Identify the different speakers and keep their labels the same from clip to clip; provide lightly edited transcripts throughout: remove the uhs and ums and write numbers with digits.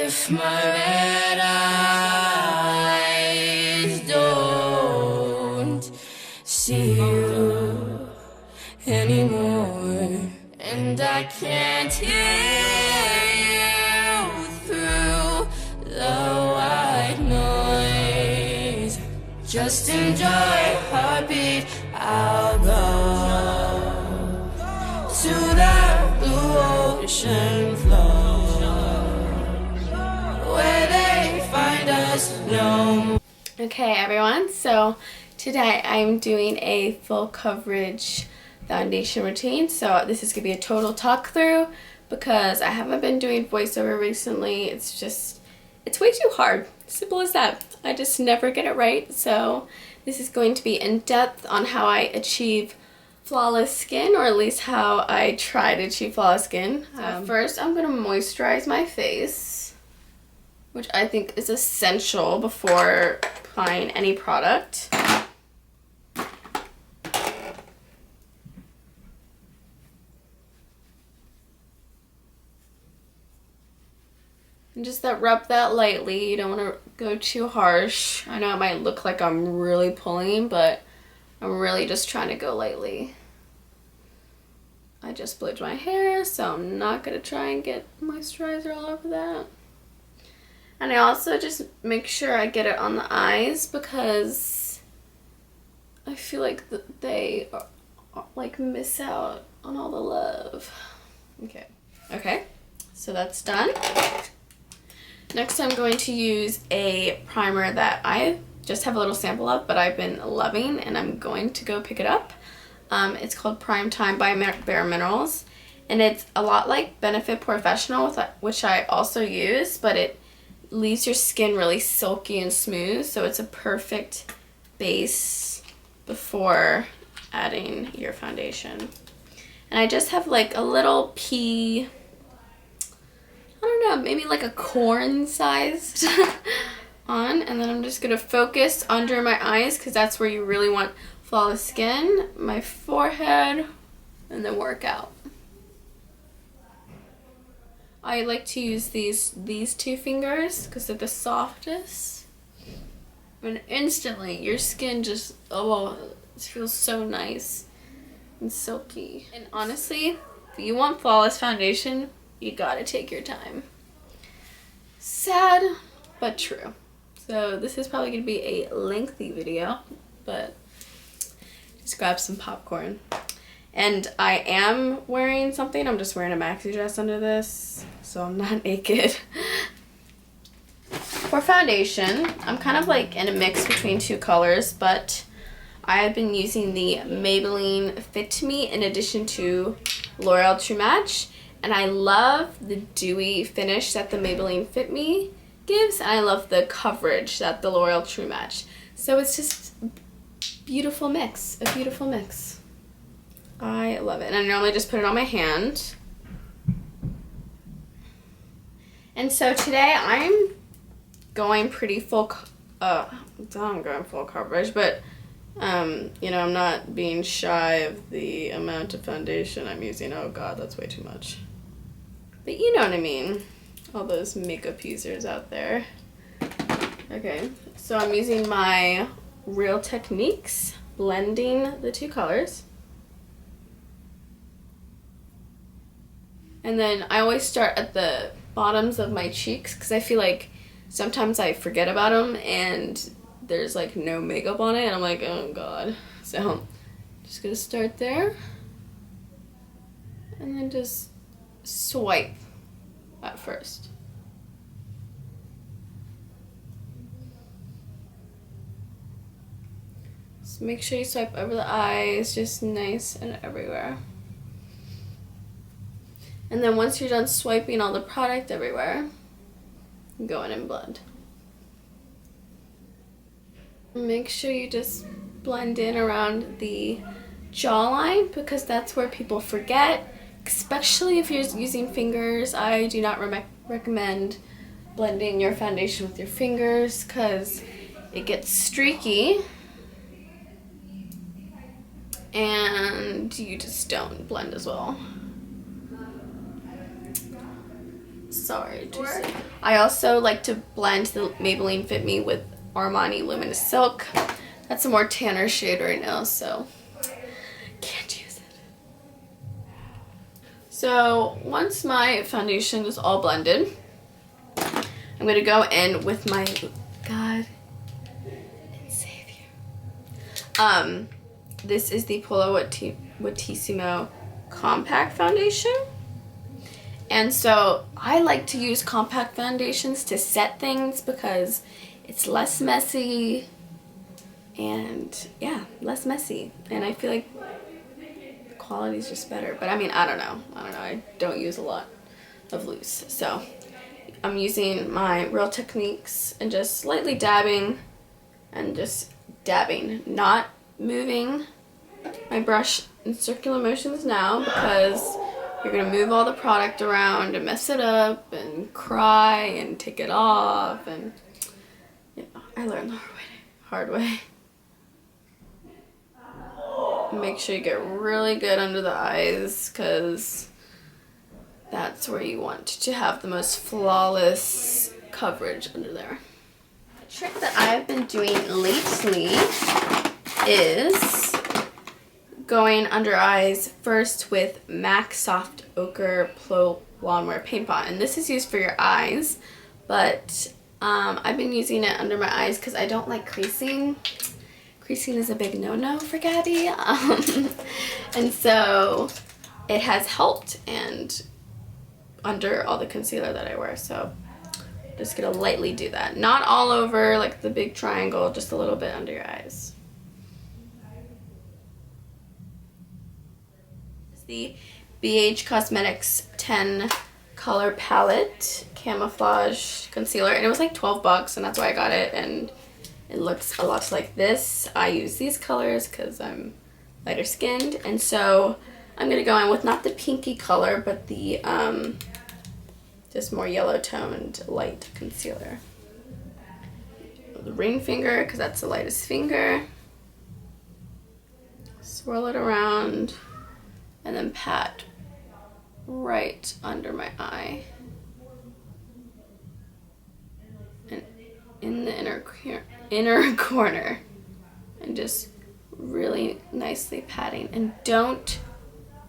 Speaker 1: if my red eyes don't see you anymore, and I can't hear you through the white noise. Just enjoy heartbeat. I'll go to the blue ocean floor where they find us no more.
Speaker 2: Okay everyone, so today I'm doing a full coverage foundation routine. So this is gonna be a total talk through because I haven't been doing voiceover recently. It's way too hard. Simple as that. I just never get it right. So this is going to be in depth on how I achieve flawless skin, or at least how I try to achieve flawless skin. First I'm gonna moisturize my face, which I think is essential before applying any product. And just rub that lightly. You don't want to go too harsh. I know it might look like I'm really pulling, but I'm really just trying to go lightly. I just bleached my hair, so I'm not going to try and get moisturizer all over that. And I also just make sure I get it on the eyes because I feel like they like miss out on all the love. Okay, so that's done. Next I'm going to use a primer that I just have a little sample of, but I've been loving, and I'm going to go pick it up. It's called Prime Time by Bare Minerals, and it's a lot like Benefit Professional, which I also use, but it leaves your skin really silky and smooth, so it's a perfect base before adding your foundation. And I just have like a little pea, I don't know, maybe like a corn sized on, and then I'm just gonna focus under my eyes because that's where you really want flawless skin, my forehead, and then work out. I like to use these two fingers because they're the softest, and instantly your skin just, oh, it feels so nice and silky. And honestly, if you want flawless foundation, you gotta take your time. Sad, but true. So this is probably gonna be a lengthy video, but just grab some popcorn. And I am wearing something. I'm just wearing a maxi dress under this, so I'm not naked. For foundation, I'm kind of like in a mix between two colors, but I have been using the Maybelline Fit Me in addition to L'Oreal True Match. And I love the dewy finish that the Maybelline Fit Me gives, and I love the coverage that the L'Oreal True Match. So it's just a beautiful mix, I love it. And I normally just put it on my hand. And so today I'm going pretty full, I'm going full coverage, but you know, I'm not being shy of the amount of foundation I'm using. Oh god, that's way too much. But you know what I mean. All those makeup users out there. Okay, so I'm using my Real Techniques, blending the two colors. And then I always start at the bottoms of my cheeks because I feel like sometimes I forget about them and there's like no makeup on it, and I'm like, oh god. So just gonna start there and then just swipe at first. So make sure you swipe over the eyes, just nice and everywhere. And then once you're done swiping all the product everywhere, go in and blend. Make sure you just blend in around the jawline because that's where people forget, especially if you're using fingers. I do not recommend blending your foundation with your fingers because it gets streaky and you just don't blend as well. Sorry. I also like to blend the Maybelline Fit Me with Armani Luminous Silk. That's a more tanner shade right now, so can't use it. So once my foundation is all blended, I'm going to go in with my God and Savior. This is the Pola Whitissimo Compact Foundation. And so I like to use compact foundations to set things because it's less messy and yeah, less messy. And I feel like the quality is just better. But I mean, I don't know. I don't use a lot of loose. So I'm using my Real Techniques and just lightly dabbing and just dabbing, not moving my brush in circular motions now because you're going to move all the product around and mess it up and cry and take it off. And you know, I learned the hard way. Make sure you get really good under the eyes because that's where you want to have the most flawless coverage under there. The trick that I've been doing lately is going under eyes first with MAC Soft Ochre Pro Lawnmower Paint Pot. And this is used for your eyes, but I've been using it under my eyes because I don't like creasing. Creasing is a big no-no for Gabby. And so it has helped and under all the concealer that I wear. So just gonna lightly do that. Not all over like the big triangle, just a little bit under your eyes. The BH Cosmetics 10 color palette Camoflauge concealer, and it was like 12 bucks, and that's why I got it. And it looks a lot like this. I use these colors because I'm lighter skinned, and so I'm gonna go in with not the pinky color but the just more yellow toned light concealer. The ring finger because that's the lightest finger. Swirl it around and then pat right under my eye and in the inner corner, and just really nicely patting. And don't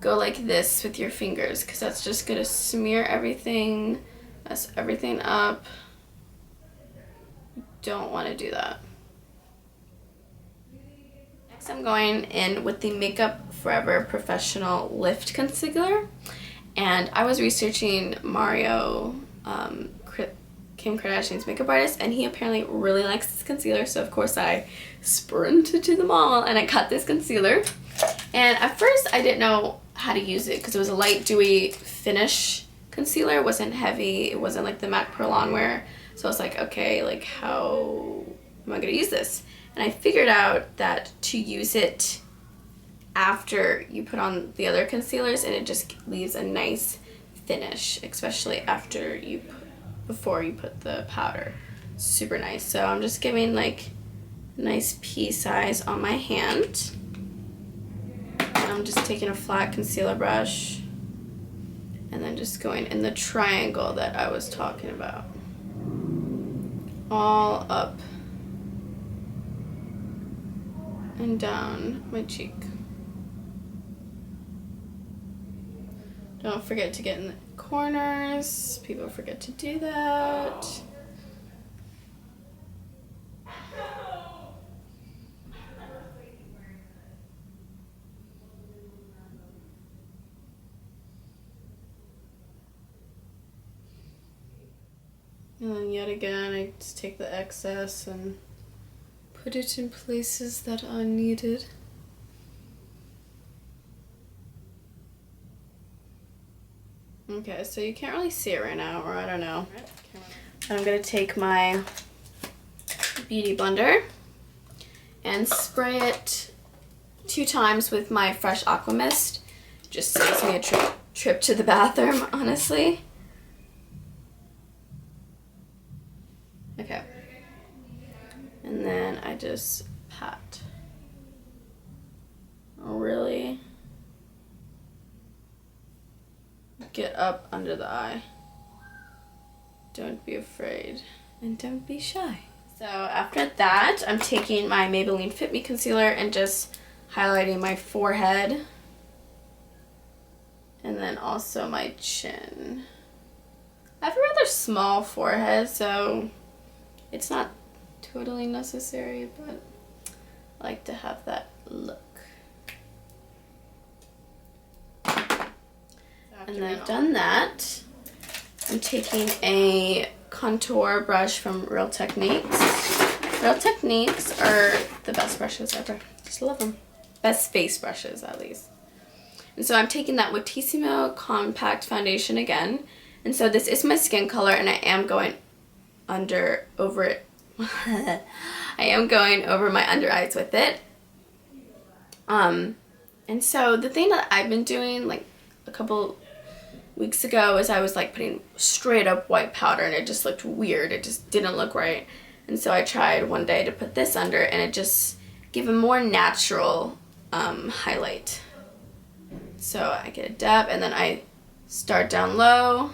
Speaker 2: go like this with your fingers because that's just gonna smear everything, mess everything up. Don't want to do that. Next, I'm going in with the Makeup Forever Professional Lift Concealer, and I was researching Mario, Kim Kardashian's makeup artist, and he apparently really likes this concealer, so of course I sprinted to the mall and I got this concealer. And at first I didn't know how to use it because it was a light dewy finish concealer. It wasn't heavy, it wasn't like the MAC Pro Lawnwear, so I was like, okay, like how am I gonna use this? And I figured out that to use it after you put on the other concealers, and it just leaves a nice finish, especially after you before you put the powder. Super nice. So I'm just giving like a nice pea size on my hand. And I'm just taking a flat concealer brush and then just going in the triangle that I was talking about. All up and down my cheek. Don't forget to get in the corners. People forget to do that. And then yet again, I just take the excess and put it in places that are needed. Okay, so you can't really see it right now, or I don't know. I'm gonna take my Beauty Blender and spray it 2 times with my Fresh Aqua Mist. Just saves me a trip to the bathroom, honestly. Okay. And then I just pat. Really get up under the eye. Don't be afraid and don't be shy. So after that, I'm taking my Maybelline Fit Me Concealer and just highlighting my forehead. And then also my chin. I have a rather small forehead, so it's not totally necessary, but I like to have that look. And then I've done that. I'm taking a contour brush from Real Techniques. Real Techniques are the best brushes ever. Just love them. Best face brushes, at least. And so I'm taking that Whitissimo Compact Foundation again. And so this is my skin color, and I am going over it. I am going over my under eyes with it. And so the thing that I've been doing like a couple weeks ago is I was like putting straight up white powder, and it just looked weird. It just didn't look right. And so I tried one day to put this under, and it just gave a more natural highlight. So I get a dab, and then I start down low.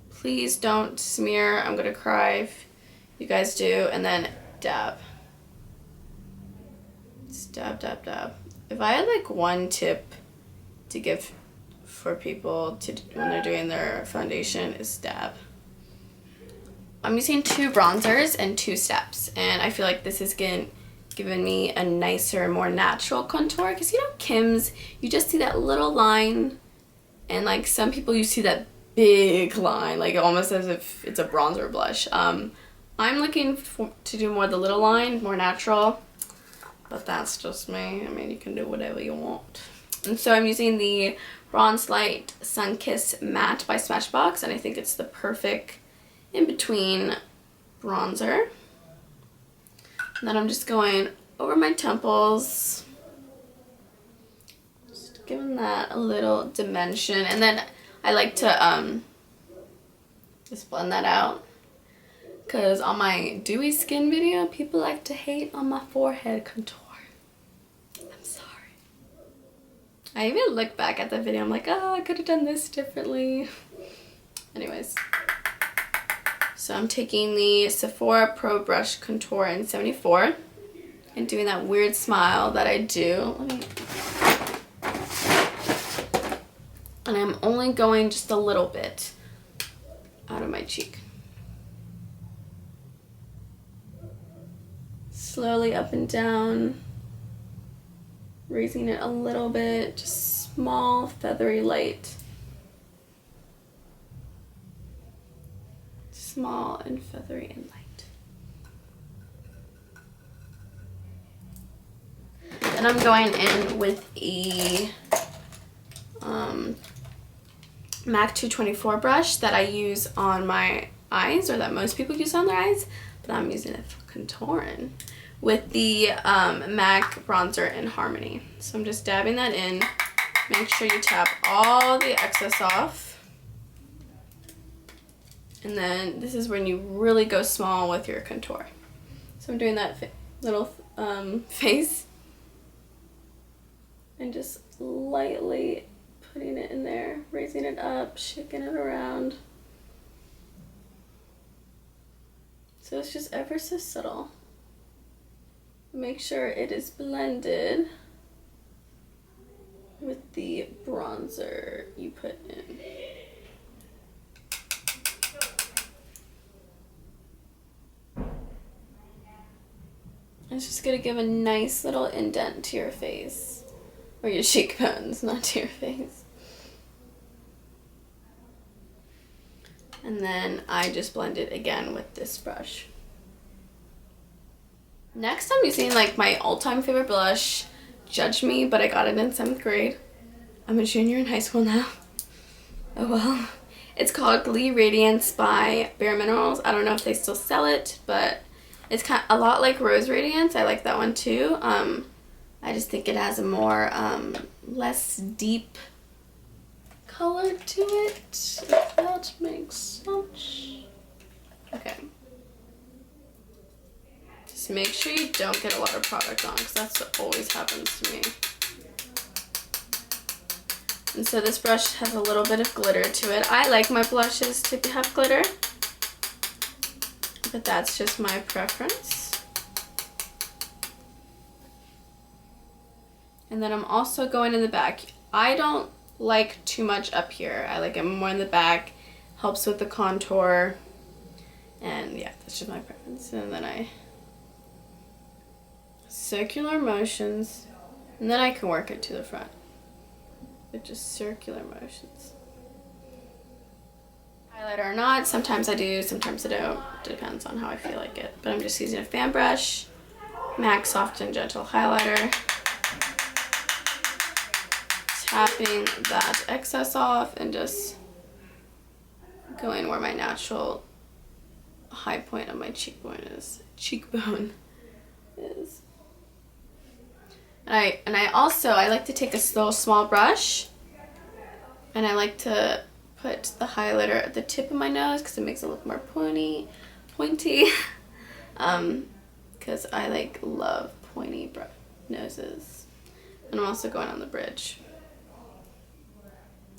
Speaker 2: Please don't smear. I'm gonna cry if you guys do. And then dab. Just dab, dab, dab. If I had like one tip to give for people to when they're doing their foundation, is dab. I'm using 2 bronzers and 2 steps, and I feel like this is giving me a nicer, more natural contour, because you know Kim's, you just see that little line, and like some people you see that big line, like almost as if it's a bronzer blush. I'm looking to do more the little line, more natural, but that's just me. I mean, you can do whatever you want. And so I'm using the Bronze Light Sunkissed Matte by Smashbox, and I think it's the perfect in-between bronzer. And then I'm just going over my temples, just giving that a little dimension. And then I like to just blend that out, because on my dewy skin video, people like to hate on my forehead contour. I'm sorry. I even look back at the video, I'm like, oh, I could have done this differently. Anyways. So I'm taking the Sephora Pro Brush Contour in 74 and doing that weird smile that I do. And I'm only going just a little bit out of my cheek. Slowly up and down, raising it a little bit, just small, feathery light. Small and feathery and light. Then I'm going in with a MAC 224 brush that I use on my eyes, or that most people use on their eyes, but I'm using it for contouring, with the MAC bronzer in Harmony. So I'm just dabbing that in. Make sure you tap all the excess off. And then this is when you really go small with your contour. So I'm doing that little face and just lightly putting it in there, raising it up, shaking it around. So it's just ever so subtle. Make sure it is blended with the bronzer you put in. It's just gonna give a nice little indent to your face, or your cheekbones, not to your face. And then I just blend it again with this brush. Next I'm using like my all-time favorite blush, judge me, but I got it in 7th grade. I'm a junior in high school now. Oh well. It's called Glee Radiance by Bare Minerals. I don't know if they still sell it, but it's kind of a lot like Rose Radiance. I like that one too. I just think it has a more less deep color to it, if that makes sense. Okay. Just make sure you don't get a lot of product on, because that's what always happens to me. And so this brush has a little bit of glitter to it. I like my blushes to have glitter. but that's just my preference. And then I'm also going in the back. I don't like too much up here. I like it more in the back. Helps with the contour. And yeah, that's just my preference. And then I circular motions, and then I can work it to the front with just circular motions. Highlighter or not, sometimes I do, sometimes I don't. Depends on how I feel like it. But I'm just using a fan brush, MAC Soft and Gentle highlighter, tapping that excess off and just going where my natural high point of my cheekbone is. And I like to take a little small brush, and I like to put the highlighter at the tip of my nose because it makes it look more pointy. Because I love pointy noses. And I'm also going on the bridge.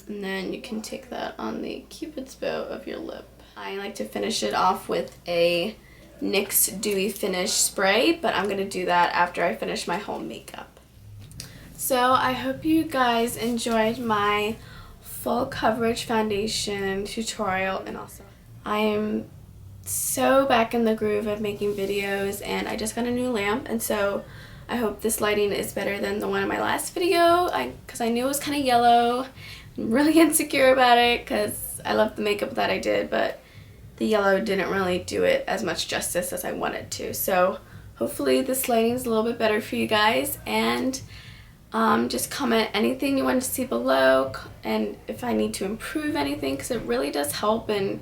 Speaker 2: And then you can take that on the Cupid's bow of your lip. I like to finish it off with a NYX Dewy Finish spray, but I'm going to do that after I finish my whole makeup. So I hope you guys enjoyed my full coverage foundation tutorial, and also I am so back in the groove of making videos, and I just got a new lamp, and so I hope this lighting is better than the one in my last video because I knew it was kind of yellow. I'm really insecure about it because I love the makeup that I did, but the yellow didn't really do it as much justice as I wanted to. So hopefully this lighting is a little bit better for you guys, and just comment anything you want to see below, and if I need to improve anything, because it really does help and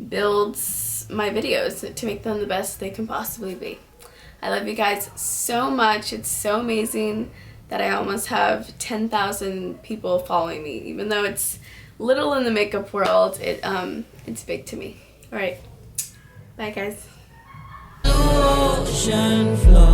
Speaker 2: builds my videos to make them the best they can possibly be. I love you guys so much. It's so amazing that I almost have 10,000 people following me. Even though it's little in the makeup world, it's big to me. Alright, bye guys.
Speaker 1: Ocean flow.